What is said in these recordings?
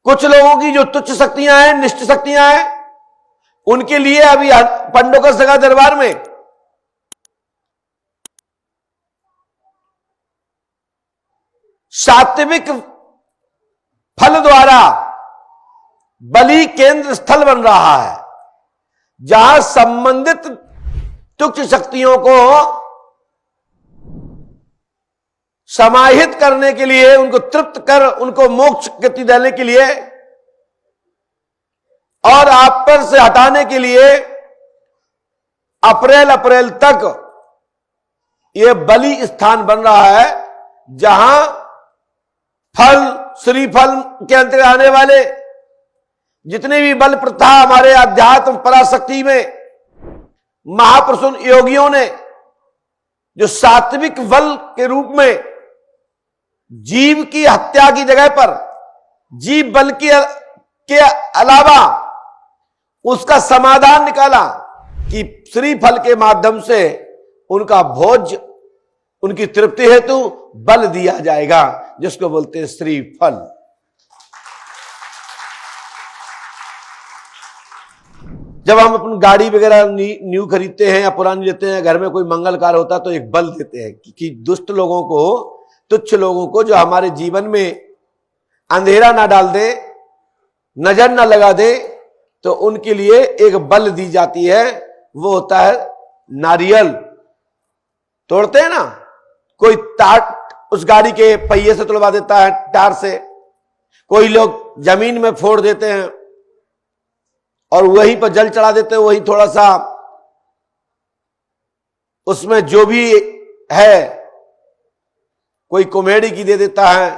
कुछ लोगों की जो तुच्छ शक्तियां हैं, निष्ठ शक्तियां हैं, उनके लिए अभी पंडों सगा दरबार में सात्विक फल द्वारा बलि केंद्र स्थल बन रहा है, जहां संबंधित तुच्छ शक्तियों को समाहित करने के लिए, उनको तृप्त कर उनको मोक्ष गति देने के लिए और आप पर से हटाने के लिए अप्रैल तक यह बलि स्थान बन रहा है, जहां फल, श्रीफल के अंतर्गत आने वाले जितने भी बल प्रथा हमारे अध्यात्म पराशक्ति में महापुरुषों योगियों ने जो सात्विक बल के रूप में जीव की हत्या की जगह पर जीव बल के अलावा उसका समाधान निकाला कि श्रीफल के माध्यम से उनका भोज, उनकी तृप्ति हेतु बल दिया जाएगा, जिसको बोलते हैं श्रीफल। जब हम अपनी गाड़ी वगैरह न्यू खरीदते हैं या पुरानी लेते हैं, घर में कोई मंगल कार्य होता है तो एक बल देते हैं कि दुष्ट लोगों को, तुच्छ लोगों को जो हमारे जीवन में अंधेरा ना डाल दे, नजर ना लगा दे, तो उनके लिए एक बल दी जाती है। वो होता है नारियल। तोड़ते हैं ना, कोई तार उस गाड़ी के पहिए से तुड़वा देता है, टार से, कोई लोग जमीन में फोड़ देते हैं और वहीं पर जल चढ़ा देते हैं। वहीं थोड़ा सा उसमें जो भी है, कोई कॉमेडी की दे देता है,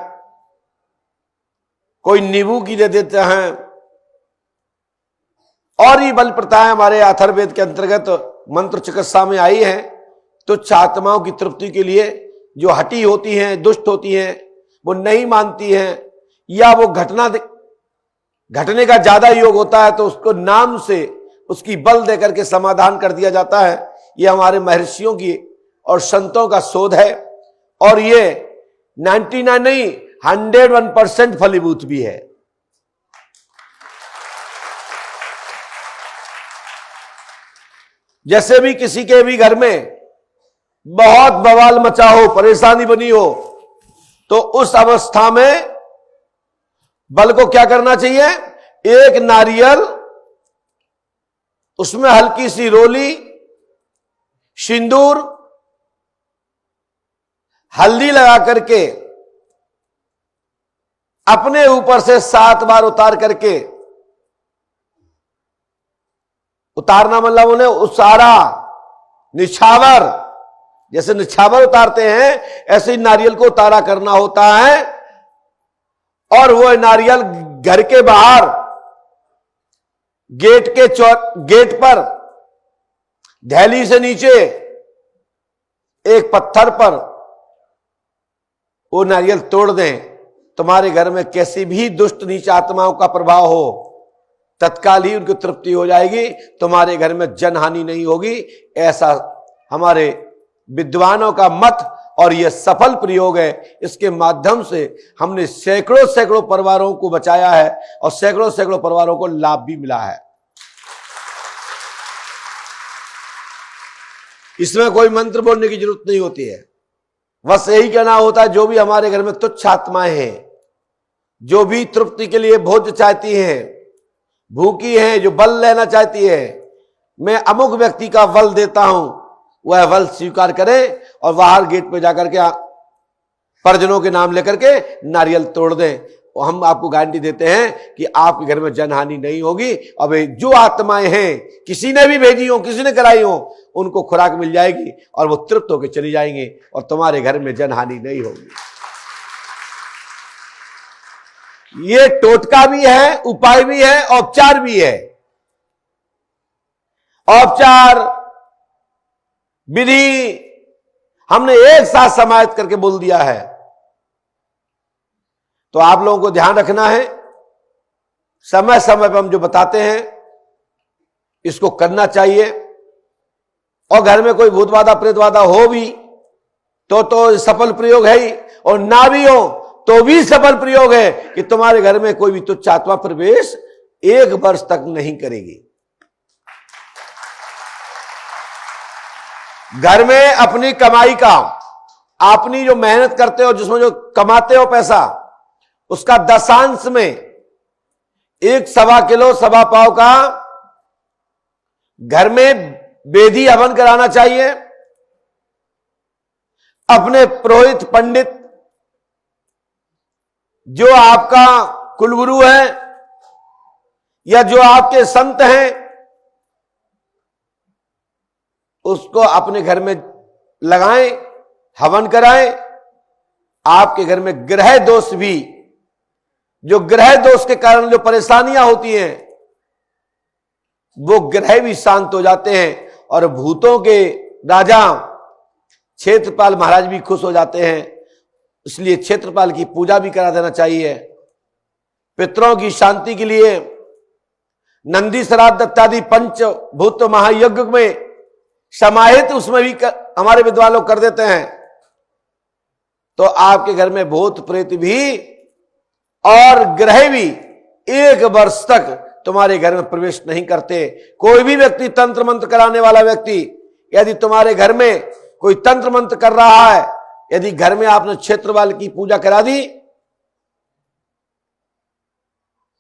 कोई नींबू की दे देते हैं। और ये बल प्रथाएं हमारे अथर्ववेद के अंतर्गत मंत्र चिकित्सा में आई है। तो आत्माओं की तृप्ति के लिए जो हटी होती हैं, दुष्ट होती हैं, वो नहीं मानती हैं, या वो घटने का ज्यादा योग होता है, तो उसको नाम से उसकी बल देकर के समाधान कर दिया जाता है। ये हमारे महर्षियों की और संतों का शोध है, और ये 99 नहीं 101% फलीभूत भी है। जैसे भी किसी के भी घर में बहुत बवाल मचा हो, परेशानी बनी हो, तो उस अवस्था में बल को क्या करना चाहिए? एक नारियल, उसमें हल्की सी रोली, सिंदूर, हल्दी लगा करके अपने ऊपर से 7 बार उतार करके, उतारना मतलब उन्हें उसारा, निछावर, जैसे निछावर उतारते हैं ऐसे ही नारियल को उतारा करना होता है। और वो नारियल घर के बाहर गेट पर धैली से नीचे एक पत्थर पर वो नारियल तोड़ दें। तुम्हारे घर में कैसी भी दुष्ट नीच आत्माओं का प्रभाव हो, तत्काल ही उनकी तृप्ति हो जाएगी, तुम्हारे घर में जनहानि नहीं होगी। ऐसा हमारे विद्वानों का मत, और यह सफल प्रयोग है। इसके माध्यम से हमने सैकड़ों परिवारों को बचाया है और सैकड़ों परिवारों को लाभ भी मिला है। इसमें कोई मंत्र बोलने की जरूरत नहीं होती है, बस यही कहना होता है, जो भी हमारे घर में तुच्छ आत्माएं हैं, जो भी तृप्ति के लिए भोज चाहती हैं, भूखी हैं, जो बल लेना चाहती है, मैं अमुक व्यक्ति का बल देता हूं, वह बल स्वीकार करें और बाहर गेट पे जाकर के परिजनों के नाम लेकर के नारियल तोड़ दें। और हम आपको गारंटी देते हैं कि आपके घर में जनहानि नहीं होगी। अब जो आत्माएं हैं, किसी ने भी भेजी हो, किसी ने कराई हो, उनको खुराक मिल जाएगी और वो तृप्त होकर चली जाएंगे और तुम्हारे घर में जनहानि नहीं होगी। ये टोटका भी है, उपाय भी है, औपचार भी है। औपचार विधि हमने एक साथ समाहित करके बोल दिया है। तो आप लोगों को ध्यान रखना है, समय समय पर हम जो बताते हैं इसको करना चाहिए। और घर में कोई भूतबाधा प्रेतबाधा हो भी तो सफल प्रयोग है ही, और ना भी हो तो भी सफल प्रयोग है कि तुम्हारे घर में कोई भी तुच्छ आत्मा प्रवेश 1 वर्ष तक नहीं करेगी। घर में अपनी कमाई का, अपनी जो मेहनत करते हो, जिसमें जो कमाते हो पैसा, उसका 10 में 1 सवा किलो सवा पाव का घर में वेदी हवन कराना चाहिए। अपने पुरोहित पंडित जो आपका कुलगुरु है या जो आपके संत हैं, उसको अपने घर में लगाएं, हवन कराएं। आपके घर में ग्रह दोष भी, जो ग्रह दोष के कारण जो परेशानियां होती हैं, वो ग्रह भी शांत हो जाते हैं और भूतों के राजा क्षेत्रपाल महाराज भी खुश हो जाते हैं। इसलिए क्षेत्रपाल की पूजा भी करा देना चाहिए। पितरों की शांति के लिए नंदी श्राद्ध इत्यादि पंचभूत महायज्ञ में समाहित, उसमें भी हमारे विद्वान लोग कर देते हैं। तो आपके घर में भूत प्रेत भी और ग्रह भी 1 वर्ष तक तुम्हारे घर में प्रवेश नहीं करते। कोई भी व्यक्ति तंत्र मंत्र कराने वाला व्यक्ति, यदि तुम्हारे घर में कोई तंत्र मंत्र कर रहा है, यदि घर में आपने क्षेत्रपाल की पूजा करा दी,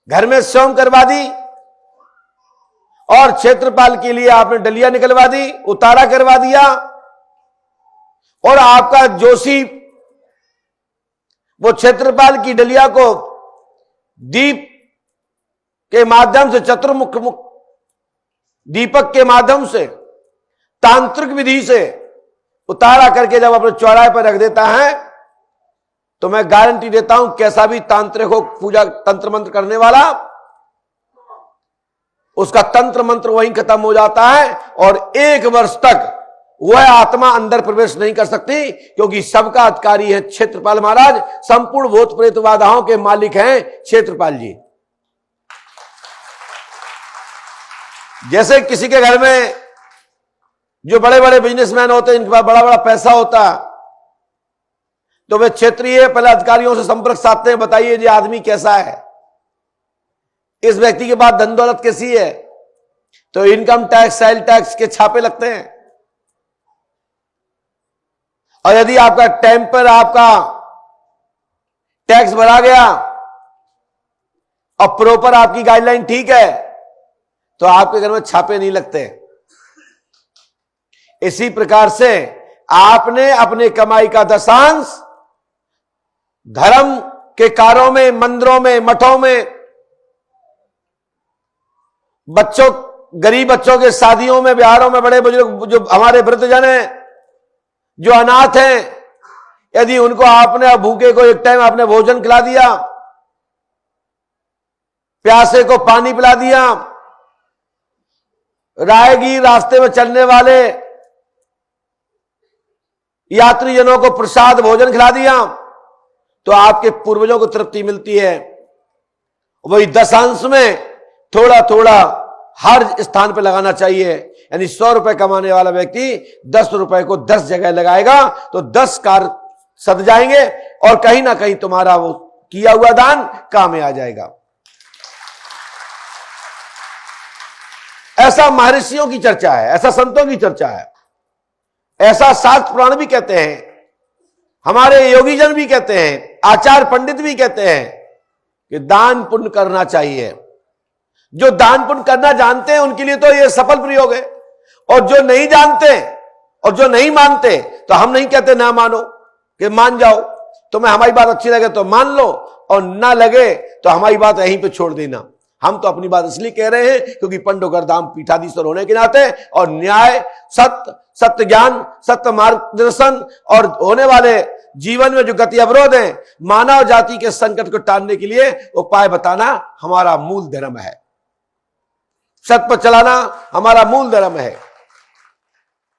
घर में सोम करवा दी और क्षेत्रपाल के लिए आपने डलिया निकलवा दी, उतारा करवा दिया, और आपका जोशी वो क्षेत्रपाल की डलिया को दीप के माध्यम से, चतुर्मुख दीपक के माध्यम से, तांत्रिक विधि से उतारा करके जब अपने चौराहे पर रख देता है, तो मैं गारंटी देता हूं कैसा भी तांत्रिक हो, पूजा तंत्र मंत्र करने वाला, उसका तंत्र मंत्र वहीं खत्म हो जाता है और 1 वर्ष तक वह आत्मा अंदर प्रवेश नहीं कर सकती, क्योंकि सबका अधिकारी है क्षेत्रपाल महाराज। संपूर्ण भूत प्रेत बाधाओं के मालिक हैं क्षेत्रपाल जी। जैसे किसी के घर में जो बड़े बड़े बिजनेसमैन होते हैं, इनके पास बड़ा बड़ा पैसा होता, तो वे क्षेत्रीय पहले अधिकारियों से संपर्क साधते हैं, बताइए जी आदमी कैसा है, इस व्यक्ति के पास धन दौलत कैसी है। तो इनकम टैक्स, सेल टैक्स के छापे लगते हैं। और यदि आपका टाइम पर आपका टैक्स भरा गया और प्रॉपर आपकी गाइडलाइन ठीक है, तो आपके घर में छापे नहीं लगते। इसी प्रकार से आपने अपने कमाई का 10 धर्म के कार्यों में, मंदिरों में, मठों में, बच्चों, गरीब बच्चों के शादियों में, ब्याहों में, बड़े बुजुर्ग जो हमारे वृद्धजन हैं, जो अनाथ हैं, यदि उनको आपने भूखे को एक टाइम आपने भोजन खिला दिया, प्यासे को पानी पिला दिया, राहगीर रास्ते में चलने वाले यात्रीजनों को प्रसाद भोजन खिला दिया, तो आपके पूर्वजों को तृप्ति मिलती है। वही 10 में थोड़ा थोड़ा हर स्थान पर लगाना चाहिए। यानी 100 रुपए कमाने वाला व्यक्ति 10 रुपए को 10 जगह लगाएगा तो 10 कार्य सद जाएंगे और कहीं ना कहीं तुम्हारा वो किया हुआ दान काम में आ जाएगा। ऐसा महर्षियों की चर्चा है, ऐसा संतों की चर्चा है, ऐसा शास्त्र पुराण भी कहते हैं, हमारे योगीजन भी कहते हैं, आचार्य पंडित भी कहते हैं कि दान पुण्य करना चाहिए। जो दान पुण्य करना जानते हैं उनके लिए तो यह सफल प्रयोग है, और जो नहीं जानते और जो नहीं मानते, तो हम नहीं कहते ना मानो, कि मान जाओ, तुम्हें हमारी बात अच्छी लगे तो मान लो और ना लगे तो हमारी बात यहीं पे छोड़ देना। हम तो अपनी बात इसलिए कह रहे हैं क्योंकि पंडोकर धाम पीठाधीश्वर होने के नाते और न्याय, सत्य ज्ञान, सत्य मार्गदर्शन और होने वाले जीवन में जो गति अवरोध है, मानव जाति के संकट को टालने के लिए उपाय बताना हमारा मूल धर्म है। सत्य पर चलाना हमारा मूल धर्म है।